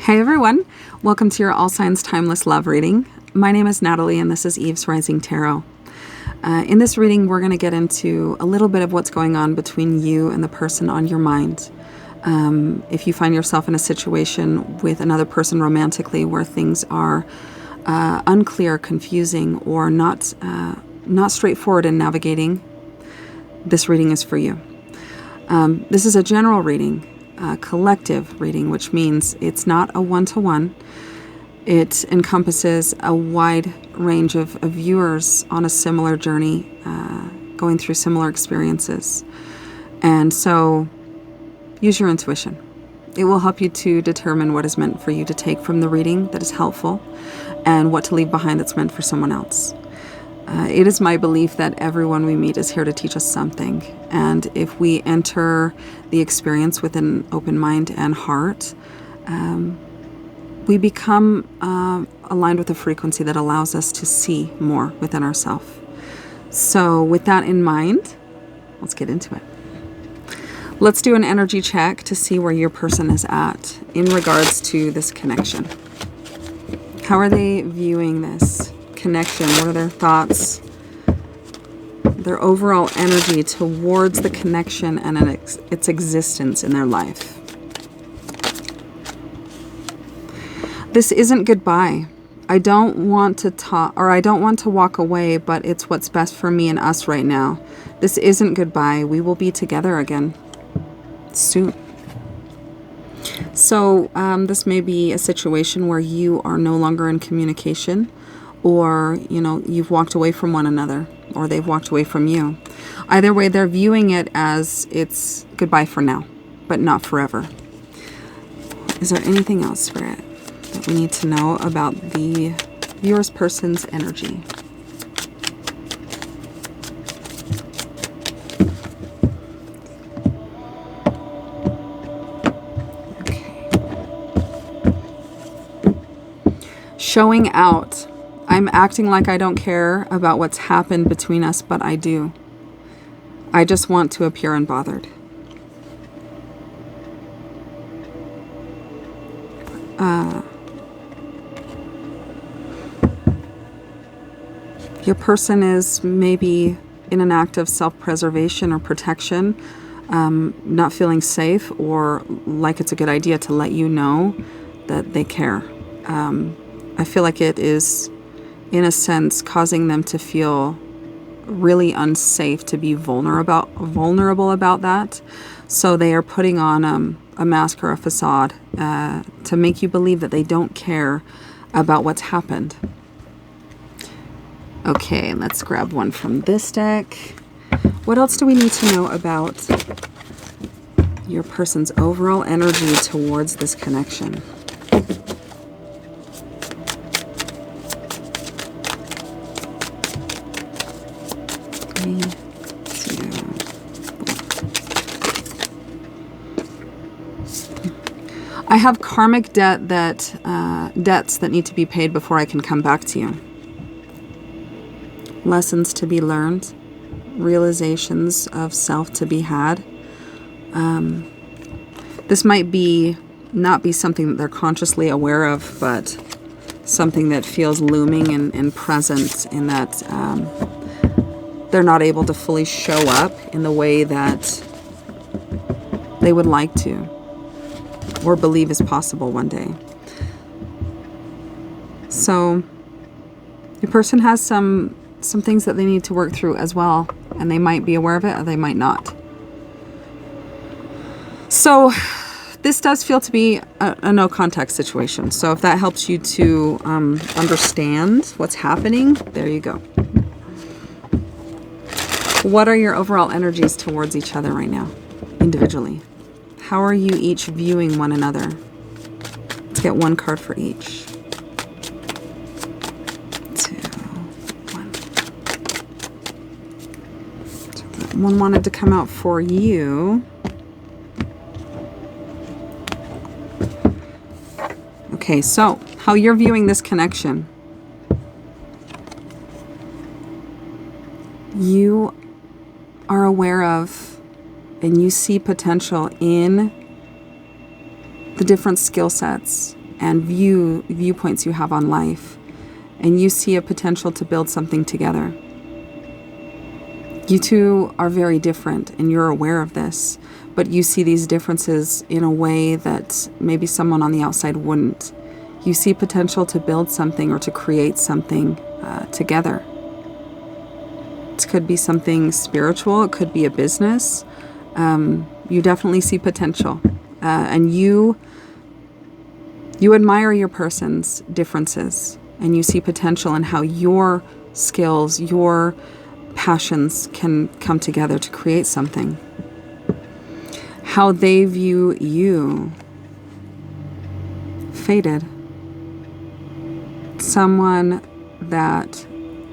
Hey everyone, welcome to your All Signs Timeless Love reading. My name is Natalie and this is Eve's Rising Tarot. In this reading, we're going to get into a little bit of what's going on between you and the person on your mind. If you find yourself in a situation with another person romantically where things are unclear, confusing, or not straightforward in navigating, this reading is for you. This is a general reading. Collective reading, which means it's not a one-to-one. It encompasses a wide range of viewers on a similar journey, going through similar experiences. And so use your intuition. It will help you to determine what is meant for you to take from the reading that is helpful and what to leave behind that's meant for someone else. It is my belief that everyone we meet is here to teach us something. And if we enter the experience with an open mind and heart, we become aligned with a frequency that allows us to see more within ourselves. So with that in mind, let's get into it. Let's do an energy check to see where your person is at in regards to this connection. How are they viewing this connection? What are their thoughts, their overall energy towards the connection and its existence in their life? This isn't goodbye. I don't want to talk, or I don't want to walk away, but it's what's best for me and us right now. This isn't goodbye. We will be together again soon. So this may be a situation where you are no longer in communication, or, you've walked away from one another, or they've walked away from you. Either way, they're viewing it as it's goodbye for now, but not forever. Is there anything else, Spirit, that we need to know about the viewer's person's energy? Okay. Showing out. I'm acting like I don't care about what's happened between us, but I do. I just want to appear unbothered. Your person is maybe in an act of self-preservation or protection, not feeling safe or like it's a good idea to let you know that they care. I feel like it is, in a sense, causing them to feel really unsafe, to be vulnerable about that. So they are putting on a mask or a facade to make you believe that they don't care about what's happened. Okay, let's grab one from this deck. What else do we need to know about your person's overall energy towards this connection? I have karmic debts that need to be paid before I can come back to you. Lessons to be learned, realizations of self to be had. This might not be something that they're consciously aware of, but something that feels looming and present, in that they're not able to fully show up in the way that they would like to or believe is possible one day. So your person has some things that they need to work through as well, and they might be aware of it or they might not. So this does feel to be a no contact situation. So if that helps you to understand what's happening, there you go. What are your overall energies towards each other right now, individually? How are you each viewing one another? Let's get one card for each. 2, 1. So that one wanted to come out for you. Okay, so how you're viewing this connection. You are aware of and you see potential in the different skill sets and viewpoints you have on life. And you see a potential to build something together. You two are very different, and you're aware of this, but you see these differences in a way that maybe someone on the outside wouldn't. You see potential to build something or to create something together. It could be something spiritual. It could be a business. You definitely see potential, and you admire your person's differences, and you see potential in how your skills, your passions can come together to create something. How they view you, fated. Someone that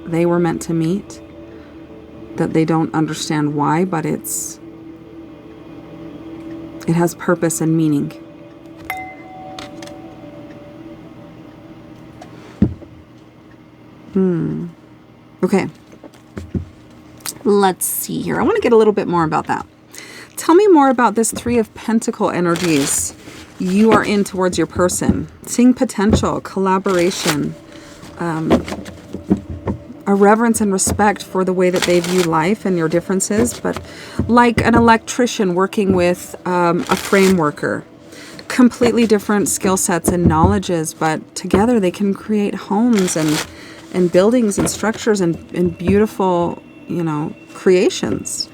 they were meant to meet, that they don't understand why, but it has purpose and meaning. Okay. Let's see here. I want to get a little bit more about that. Tell me more about this Three of Pentacle energies you are in towards your person. Seeing potential, collaboration, a reverence and respect for the way that they view life and your differences, but like an electrician working with a frame worker. Completely different skill sets and knowledges, but together they can create homes and buildings and structures and beautiful, creations.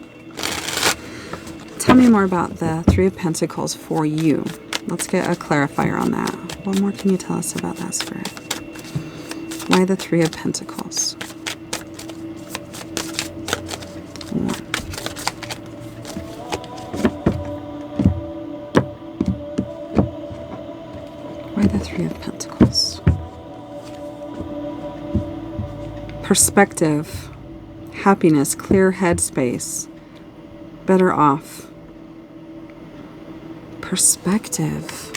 Tell me more about the Three of Pentacles for you. Let's get a clarifier on that. What more can you tell us about that, Spirit? Why the Three of Pentacles? Why the Three of Pentacles? Perspective, happiness, clear headspace, better off. Perspective.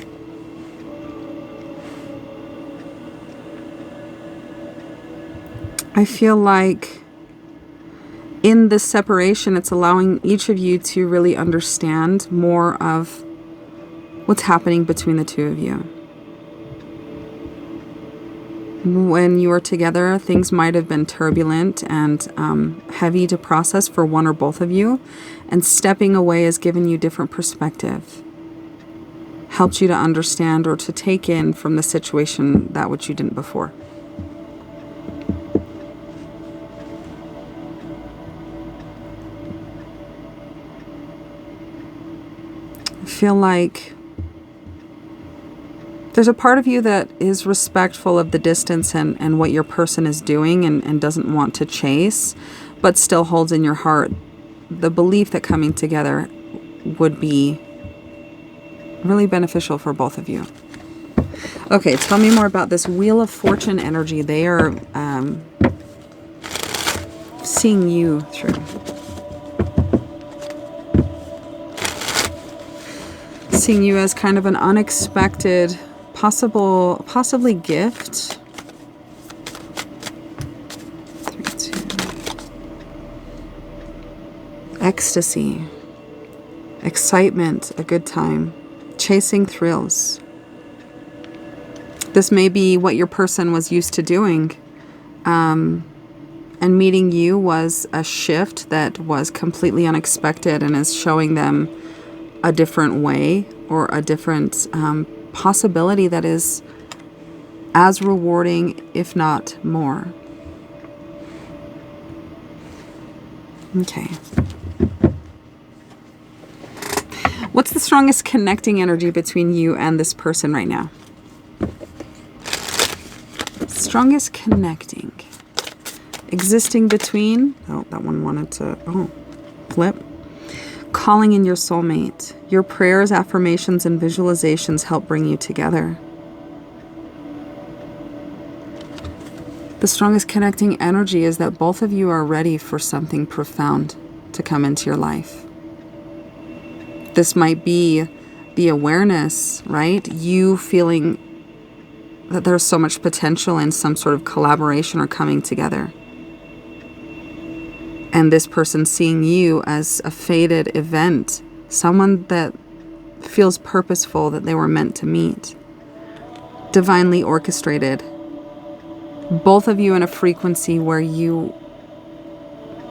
I feel like in this separation, it's allowing each of you to really understand more of what's happening between the two of you. When you are together, things might have been turbulent and heavy to process for one or both of you, and stepping away has given you different perspective, helped you to understand or to take in from the situation that which you didn't before. I feel like there's a part of you that is respectful of the distance and what your person is doing and doesn't want to chase, but still holds in your heart the belief that coming together would be really beneficial for both of you. Okay, tell me more about this Wheel of Fortune energy. They are seeing you through. Seeing you as kind of an unexpected, possibly gift. 3, 2. Ecstasy, excitement, a good time, chasing thrills. This may be what your person was used to doing, and meeting you was a shift that was completely unexpected and is showing them a different way or a different possibility that is as rewarding, if not more. Okay. What's the strongest connecting energy between you and this person right now? Strongest connecting. Existing between. Oh, that one wanted to. Oh, flip. Calling in your soulmate. Your prayers, affirmations, and visualizations help bring you together. The strongest connecting energy is that both of you are ready for something profound to come into your life. This might be the awareness, right? You feeling that there's so much potential in some sort of collaboration or coming together. And this person seeing you as a fated event, someone that feels purposeful, that they were meant to meet. divinely orchestrated. Both of you in a frequency where you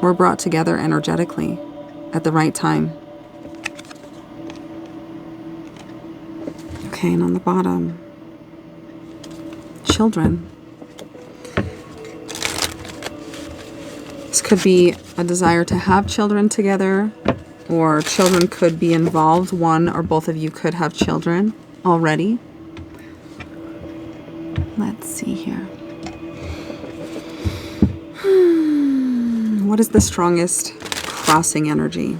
were brought together energetically at the right time. Okay, and on the bottom, children. This could be a desire to have children together, or children could be involved. One or both of you could have children already. Let's see here. What is the strongest crossing energy?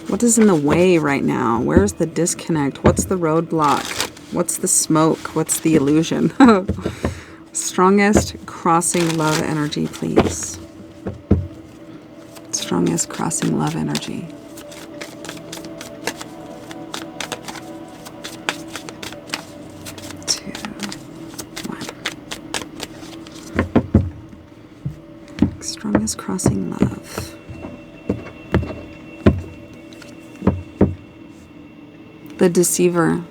What is in the way right now? Where's the disconnect? What's the roadblock? What's the smoke? What's the illusion? Strongest crossing love energy, please. Strongest crossing love energy. Strongest crossing love. The deceiver.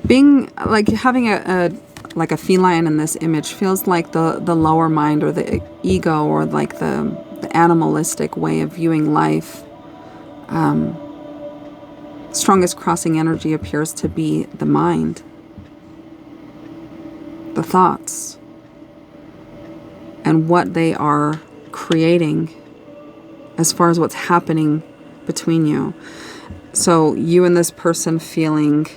Being like having a feline in this image feels like the lower mind or the ego or like the animalistic way of viewing life. Strongest crossing energy appears to be the mind, the thoughts, and what they are creating as far as what's happening between you. So you and this person feeling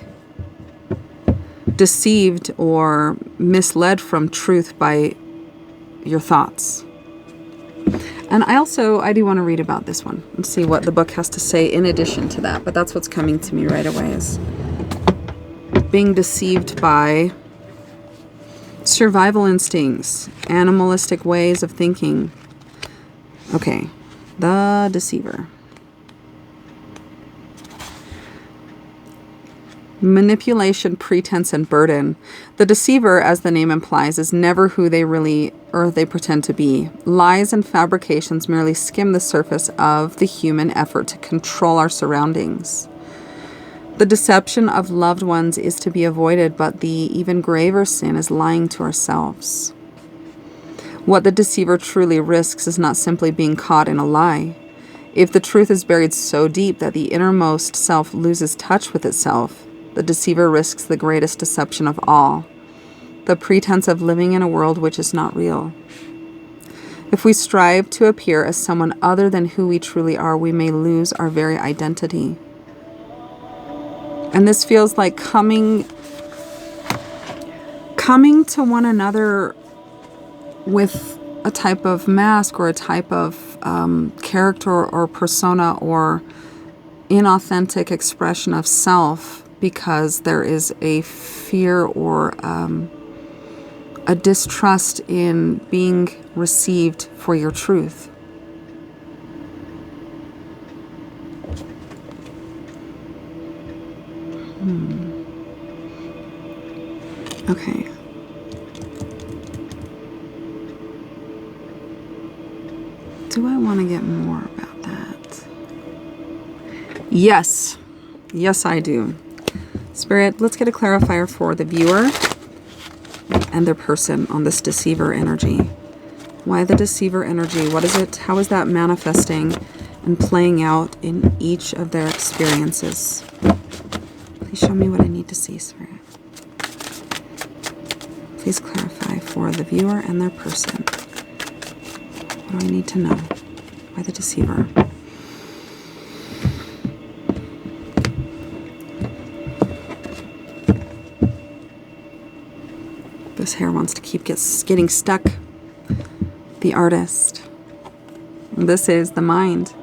deceived or misled from truth by your thoughts. And I do want to read about this one and see what the book has to say in addition to that. But that's what's coming to me right away, is being deceived by survival instincts, animalistic ways of thinking. Okay, the deceiver. Manipulation, pretense, and burden. The deceiver, as the name implies, is never who they really or they pretend to be. Lies and fabrications merely skim the surface of the human effort to control our surroundings. The deception of loved ones is to be avoided, but the even graver sin is lying to ourselves. What the deceiver truly risks is not simply being caught in a lie. If the truth is buried so deep that the innermost self loses touch with itself, the deceiver risks the greatest deception of all, the pretense of living in a world which is not real. If we strive to appear as someone other than who we truly are, we may lose our very identity. And this feels like coming to one another with a type of mask or a type of character or persona or inauthentic expression of self, because there is a fear or a distrust in being received for your truth. Okay. Do I want to get more about that? Yes. Yes, I do. Spirit, let's get a clarifier for the viewer and their person on this deceiver energy. Why the deceiver energy? What is it? How is that manifesting and playing out in each of their experiences? Please show me what I need to see, Spirit. Please clarify for the viewer and their person. What do I need to know? Why the deceiver? This hair wants to keep getting stuck. The artist. This is the mind.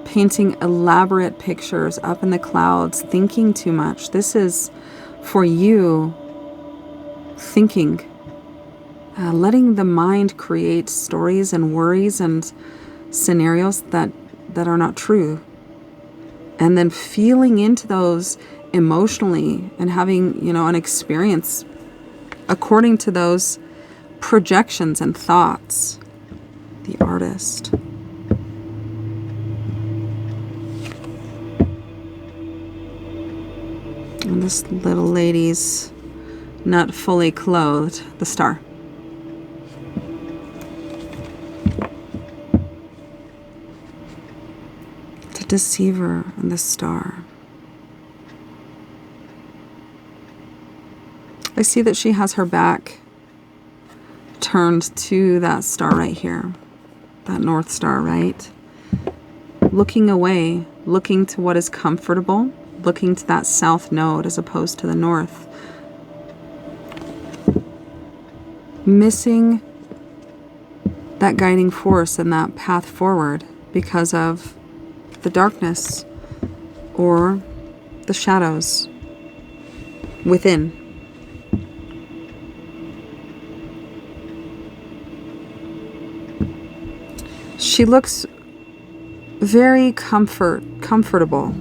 Painting elaborate pictures up in the clouds, thinking too much. This is for you thinking. Letting the mind create stories and worries and scenarios that are not true. And then feeling into those emotionally and having, an experience according to those projections and thoughts. The artist. This little lady's not fully clothed. The Star. The Deceiver and the Star. I see that she has her back turned to that star right here. That North Star, right? Looking away, looking to what is comfortable, looking to that south node as opposed to the north. Missing that guiding force and that path forward because of the darkness or the shadows within. She looks very comfortable.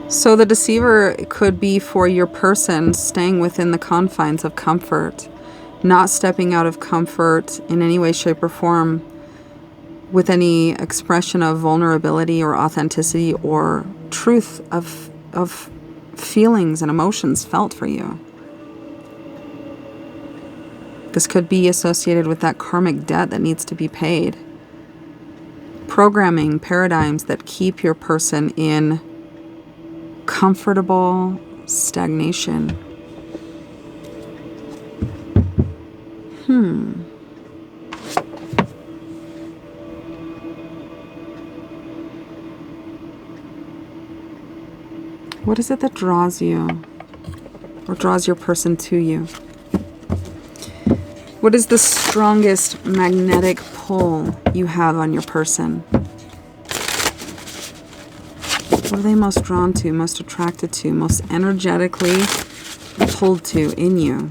So the Deceiver could be for your person staying within the confines of comfort, not stepping out of comfort in any way, shape, or form with any expression of vulnerability or authenticity or truth of feelings and emotions felt for you. This could be associated with that karmic debt that needs to be paid. Programming paradigms that keep your person in comfortable stagnation. What is it that draws you or draws your person to you? What is the strongest magnetic pull you have on your person? What are they most drawn to, most attracted to, most energetically pulled to in you?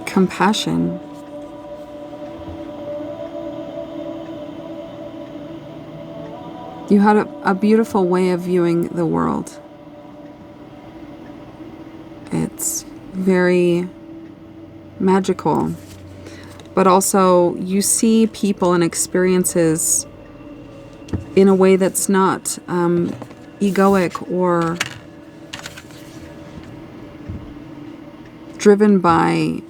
Compassion. You had a beautiful way of viewing the world. It's very magical, but also you see people and experiences in a way that's not egoic or driven by,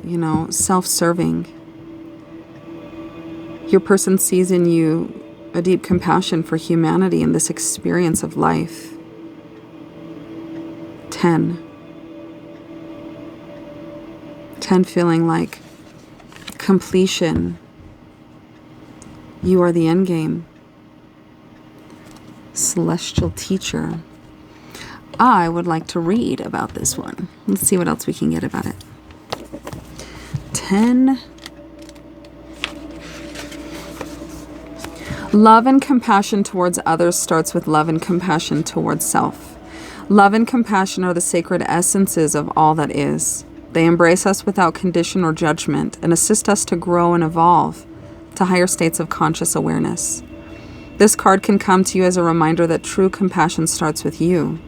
self-serving. Your person sees in you a deep compassion for humanity and this experience of life. 10 feeling like completion. You are the end game. Celestial teacher. I would like to read about this one. Let's see what else we can get about it. 10. Love and compassion towards others starts with love and compassion towards self. Love and compassion are the sacred essences of all that is. They embrace us without condition or judgment and assist us to grow and evolve to higher states of conscious awareness. This card can come to you as a reminder that true compassion starts with you.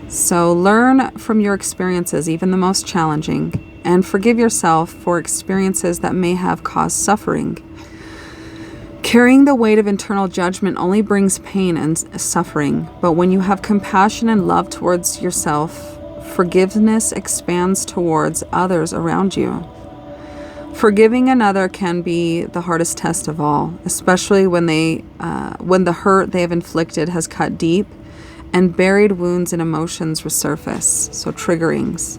So learn from your experiences, even the most challenging, and forgive yourself for experiences that may have caused suffering. Carrying the weight of internal judgment only brings pain and suffering, but when you have compassion and love towards yourself, forgiveness expands towards others around you. Forgiving another can be the hardest test of all, especially when the hurt they have inflicted has cut deep and buried wounds and emotions resurface, so triggerings.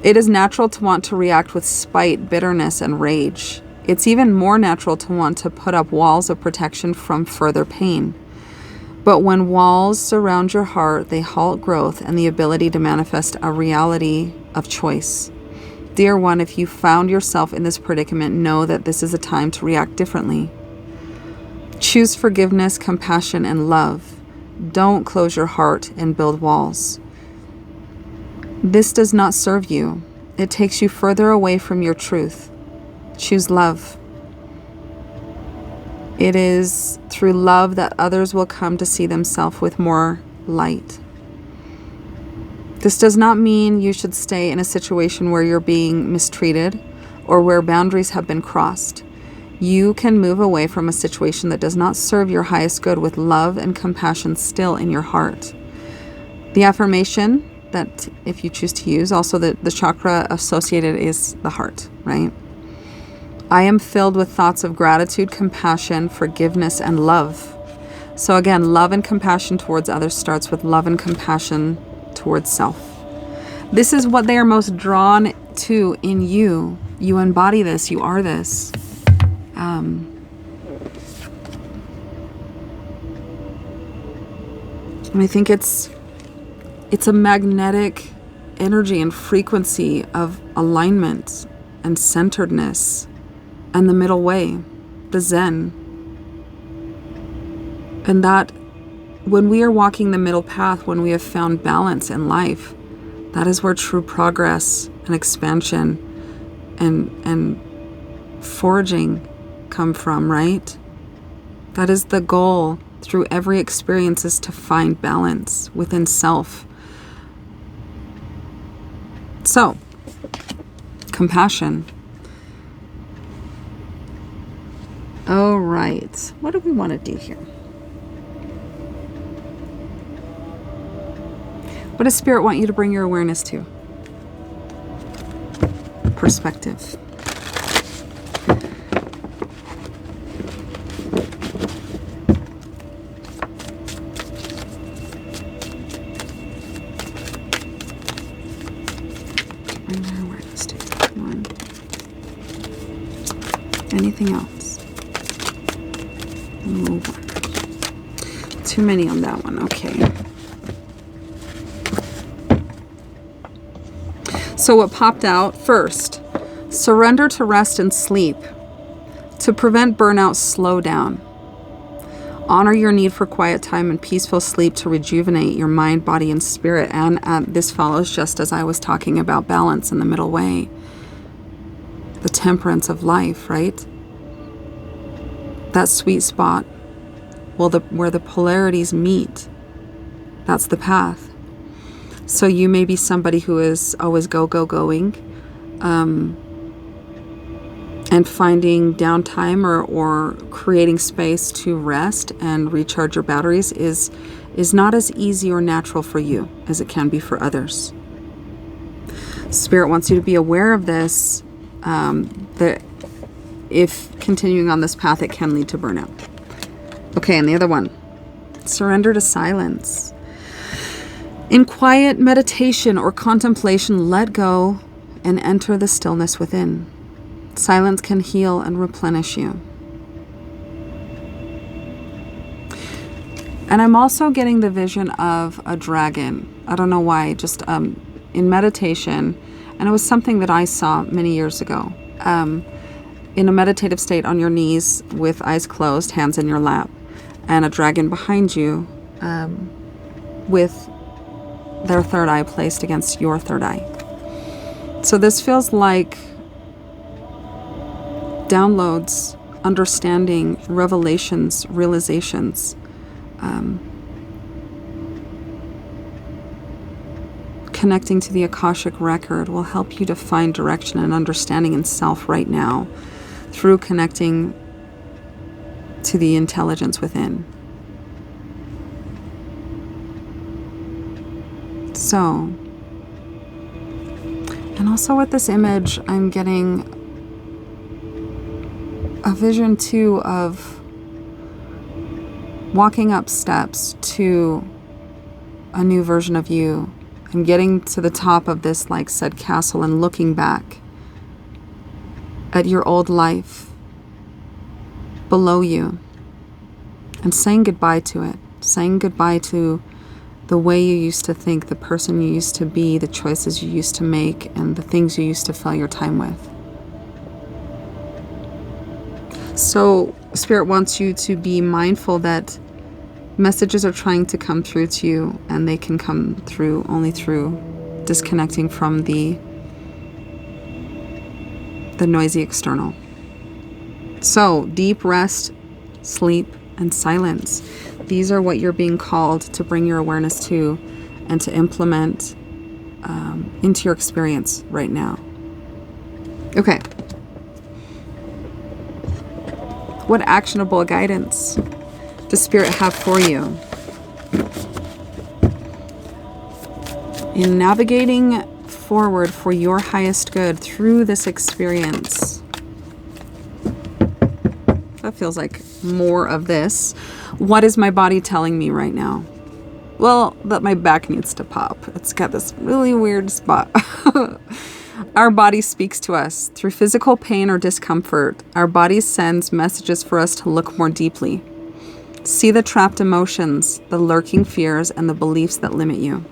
It is natural to want to react with spite, bitterness, and rage. It's even more natural to want to put up walls of protection from further pain. But when walls surround your heart, they halt growth and the ability to manifest a reality of choice. Dear one, if you found yourself in this predicament, know that this is a time to react differently. Choose forgiveness, compassion, and love. Don't close your heart and build walls. This does not serve you. it takes you further away from your truth. Choose love. It is through love that others will come to see themselves with more light. This does not mean you should stay in a situation where you're being mistreated or where boundaries have been crossed. You can move away from a situation that does not serve your highest good with love and compassion still in your heart. The affirmation that, if you choose to use, also the chakra associated is the heart, right? I am filled with thoughts of gratitude, compassion, forgiveness, and love. So again, love and compassion towards others starts with love and compassion towards self. This is what they are most drawn to in you. You embody this. You are this. And I think it's a magnetic energy and frequency of alignment and centeredness and the middle way, the Zen. And that when we are walking the middle path, when we have found balance in life, that is where true progress and expansion and forging come from, right? That is the goal through every experience, is to find balance within self. So, compassion. All right, what do we want to do here? What does Spirit want you to bring your awareness to? Perspective. Bring your awareness to one. Anything else? Move on. Too many on that one. Okay. So what popped out first, surrender to rest and sleep. To prevent burnout, slow down. Honor your need for quiet time and peaceful sleep to rejuvenate your mind, body, and spirit. And this follows just as I was talking about balance in the middle way. The temperance of life, right? That sweet spot, where the polarities meet. That's the path. So you may be somebody who is always going, and finding downtime or creating space to rest and recharge your batteries is not as easy or natural for you as it can be for others. Spirit wants you to be aware of this, that if continuing on this path, it can lead to burnout. Okay, and the other one, surrender to silence. In quiet meditation or contemplation, let go and enter the stillness within. Silence can heal and replenish you. And I'm also getting the vision of a dragon. I don't know why, just in meditation. And it was something that I saw many years ago. In a meditative state on your knees with eyes closed, hands in your lap, and a dragon behind you with their third eye placed against your third eye. So this feels like downloads, understanding, revelations, realizations. Connecting to the Akashic record will help you to find direction and understanding in self right now through connecting to the intelligence within. So, and also with this image, I'm getting a vision too of walking up steps to a new version of you and getting to the top of this, like said, castle and looking back at your old life below you and saying goodbye to it, saying goodbye to the way you used to think, the person you used to be, the choices you used to make, and the things you used to fill your time with. So Spirit wants you to be mindful that messages are trying to come through to you, and they can come through only through disconnecting from the the noisy external. So, deep rest, sleep, and silence. These are what you're being called to bring your awareness to and to implement into your experience right now. Okay. What actionable guidance does Spirit have for you in navigating forward for your highest good through this experience? That feels like more of this. What is my body telling me right now? Well, that my back needs to pop. It's got this really weird spot. Our body speaks to us through physical pain or discomfort. Our body sends messages for us to look more deeply. See the trapped emotions, the lurking fears, and the beliefs that limit you.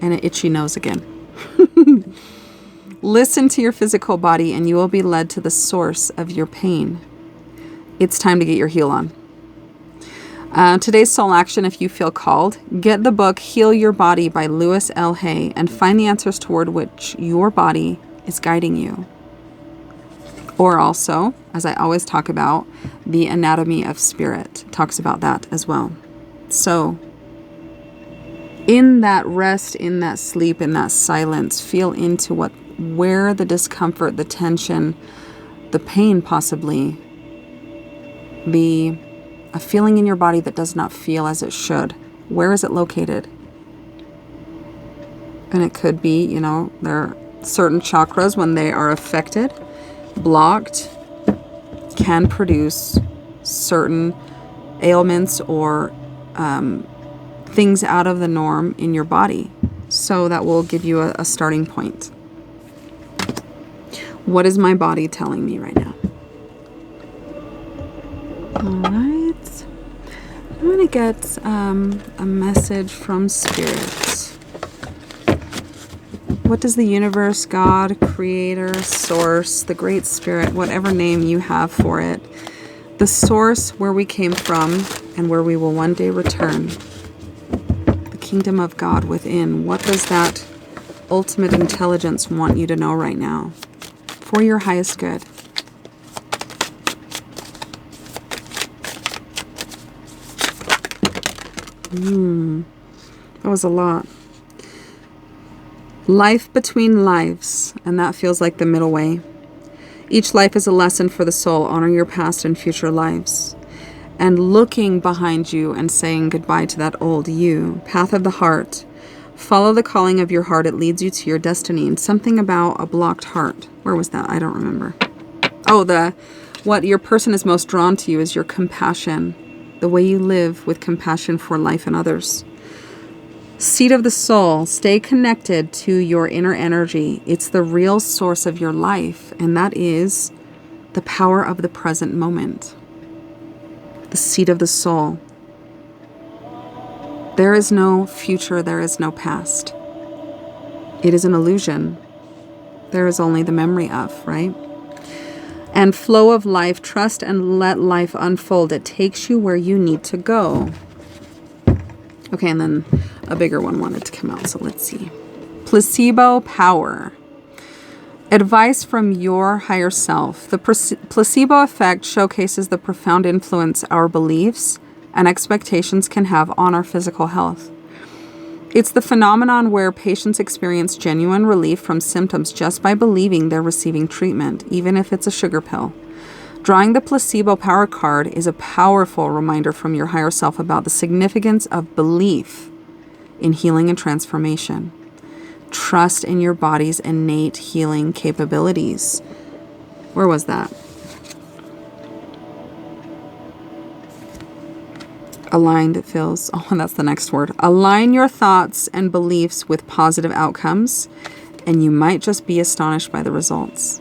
And an itchy nose again. Listen to your physical body and you will be led to the source of your pain. It's time to get your heal on. Today's soul action, if you feel called, get the book Heal Your Body by Louis L. Hay and find the answers toward which your body is guiding you. Or also, as I always talk about, The Anatomy of Spirit talks about that as well. So, in that rest, in that sleep, in that silence, feel into where the discomfort, the tension, the pain possibly, a feeling in your body that does not feel as it should. Where is it located? And it could be, there are certain chakras when they are affected, blocked, can produce certain ailments or things out of the norm in your body. So that will give you a starting point. What is my body telling me right now? All right. I'm going to get a message from Spirit. What does the universe, God, Creator, Source, the Great Spirit, whatever name you have for it, the source where we came from and where we will one day return, the kingdom of God within, what does that ultimate intelligence want you to know right now for your highest good? That was a lot. Life between lives, and that feels like the middle way. Each life is a lesson for the soul. Honor your past and future lives. And looking behind you and saying goodbye to that old you. Path of the heart. Follow the calling of your heart. It leads you to your destiny. And something about a blocked heart. Where was that? I don't remember. Oh, what your person is most drawn to you is your compassion. The way you live with compassion for life and others. Seat of the soul, stay connected to your inner energy. It's the real source of your life, and that is the power of the present moment. The seat of the soul. There is no future, there is no past. It is an illusion. There is only the memory of, right? And flow of life, trust and let life unfold. It takes you where you need to go. Okay, and then a bigger one wanted to come out, so let's see. Placebo power. Advice from your higher self. The placebo effect showcases the profound influence our beliefs and expectations can have on our physical health. It's the phenomenon where patients experience genuine relief from symptoms just by believing they're receiving treatment, even if it's a sugar pill. Drawing the placebo power card is a powerful reminder from your higher self about the significance of belief in healing and transformation. Trust in your body's innate healing capabilities. Where was that? Aligned, it feels. Oh, that's the next word. Align your thoughts and beliefs with positive outcomes, and you might just be astonished by the results.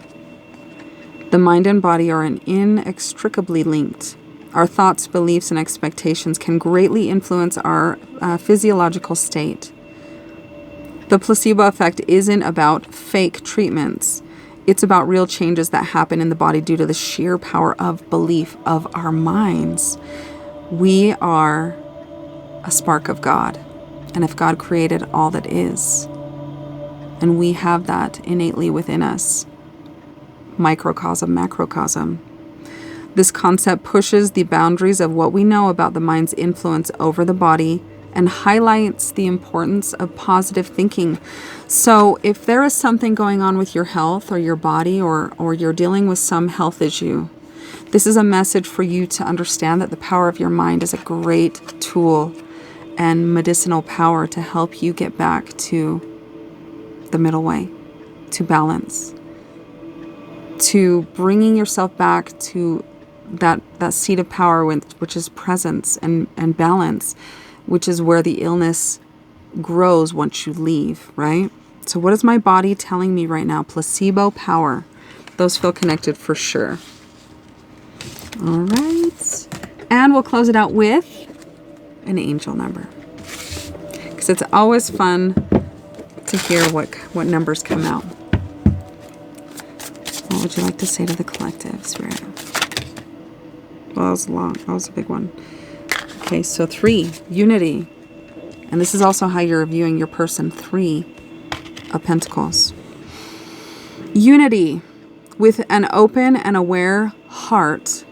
The mind and body are inextricably linked. Our thoughts, beliefs, and expectations can greatly influence our physiological state. The placebo effect isn't about fake treatments. It's about real changes that happen in the body due to the sheer power of belief of our minds. We are a spark of God. And if God created all that is, and we have that innately within us, microcosm, macrocosm. This concept pushes the boundaries of what we know about the mind's influence over the body and highlights the importance of positive thinking. So if there is something going on with your health or your body, or you're dealing with some health issue, this is a message for you to understand that the power of your mind is a great tool and medicinal power to help you get back to the middle way, to balance, to bringing yourself back to that seat of power, which is presence and balance, which is where the illness grows once you leave, right? So what is my body telling me right now? Placebo power. Those feel connected for sure. All right. And we'll close it out with an angel number, because it's always fun to hear what numbers come out. What would you like to say to the collective, Spirit? Well, that was long. That was a big one. Okay, so 3, unity. And this is also how you're viewing your person. 3 of Pentacles. Unity with an open and aware heart.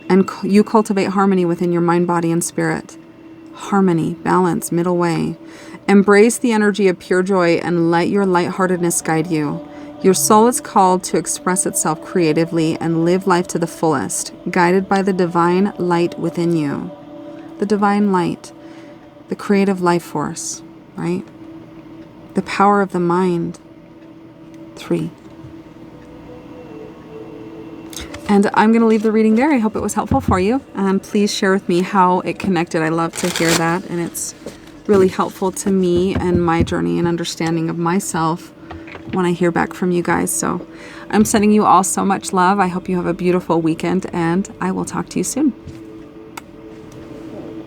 And you cultivate harmony within your mind, body, and spirit. Harmony, balance, middle way. Embrace the energy of pure joy and let your lightheartedness guide you. Your soul is called to express itself creatively and live life to the fullest, guided by the divine light within you. The divine light, the creative life force, right? The power of the mind. 3. And I'm going to leave the reading there. I hope it was helpful for you. And please share with me how it connected. I love to hear that. And it's really helpful to me and my journey and understanding of myself when I hear back from you guys. So I'm sending you all so much love. I hope you have a beautiful weekend, and I will talk to you soon.